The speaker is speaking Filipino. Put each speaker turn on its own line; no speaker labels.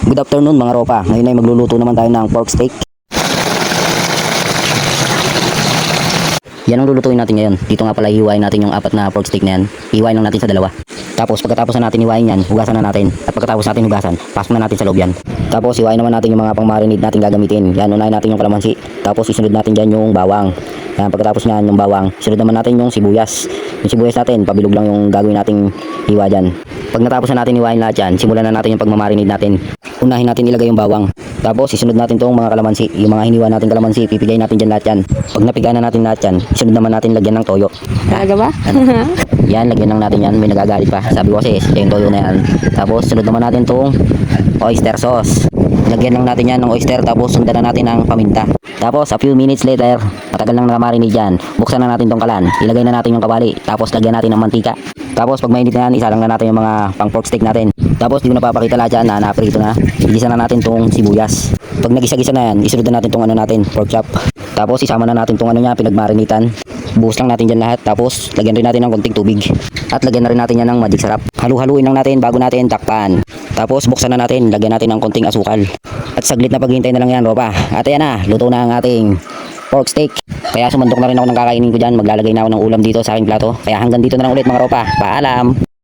Good afternoon mga ropa. Ngayon ay magluluto naman tayo ng pork steak. Yan ang lulutuin natin ngayon. Dito nga pala hiwain natin yung apat na pork steak na yan. Hiwain lang natin sa dalawa. Tapos pagkatapos na natin hiwain yan, hugasan na natin. At pagkatapos natin hugasan, pasok na natin sa loob yan. Tapos hiwain naman natin yung mga pang-marinate natin gagamitin. Yan, unahin natin yung kalamansi. Tapos isunod natin dyan yung bawang. Yan, pagkatapos nyan yung bawang, sunod naman natin yung sibuyas. Yung sibuyas natin, pabilog lang yung gagawin nating hiwa dyan. Pag natapos na natin hiwain lahat yan, simulan na natin yung pagmamarinate natin. Unahin natin ilagay yung bawang. Tapos isunod natin tong mga kalamansi. Yung mga hiniwa natin kalamansi, pipigay natin dyan lahat yan. Pag napiga na natin lahat yan, isunod naman natin lagyan ng toyo.
Talaga ba?
Yan, lagyan lang natin yan. May nagagalit pa. Sabi ko kasi, yung toyo na yan. Tapos sunod naman natin tong oyster sauce. Lagyan lang natin yan ng oyster. Tapos sundan na natin ng paminta. Tapos a few minutes later, matagal nang nakamarinate dyan. Buksan na natin tong kalan. Ilagay na natin yung kawali. Tapos lagyan natin ng mantika. Tapos pag mainit na yan, isa lang na natin yung mga pang pork steak natin. Tapos di ko napapakita lahat dyan na naprito na. Igisa na natin tong sibuyas. Pag nagisa-gisa na yan, isunod na natin tong ano natin, pork chop. Tapos isama na natin tong ano niya, pinagmarinitan. Buhos lang natin dyan lahat. Tapos lagyan rin natin ng konting tubig. At lagyan na rin natin yan ng magic sarap. Halu-haluin lang natin bago natin takpan. Tapos buksan na natin, lagyan natin ng konting asukal. At saglit na paghihintay na lang yan, ropa. At ayan na, luto na ang ating pork steak. Kaya sumandok na rin ako ng kakainin ko dyan. Maglalagay na ako ng ulam dito sa aking plato. Kaya hanggang dito na lang ulit mga ropa. Paalam!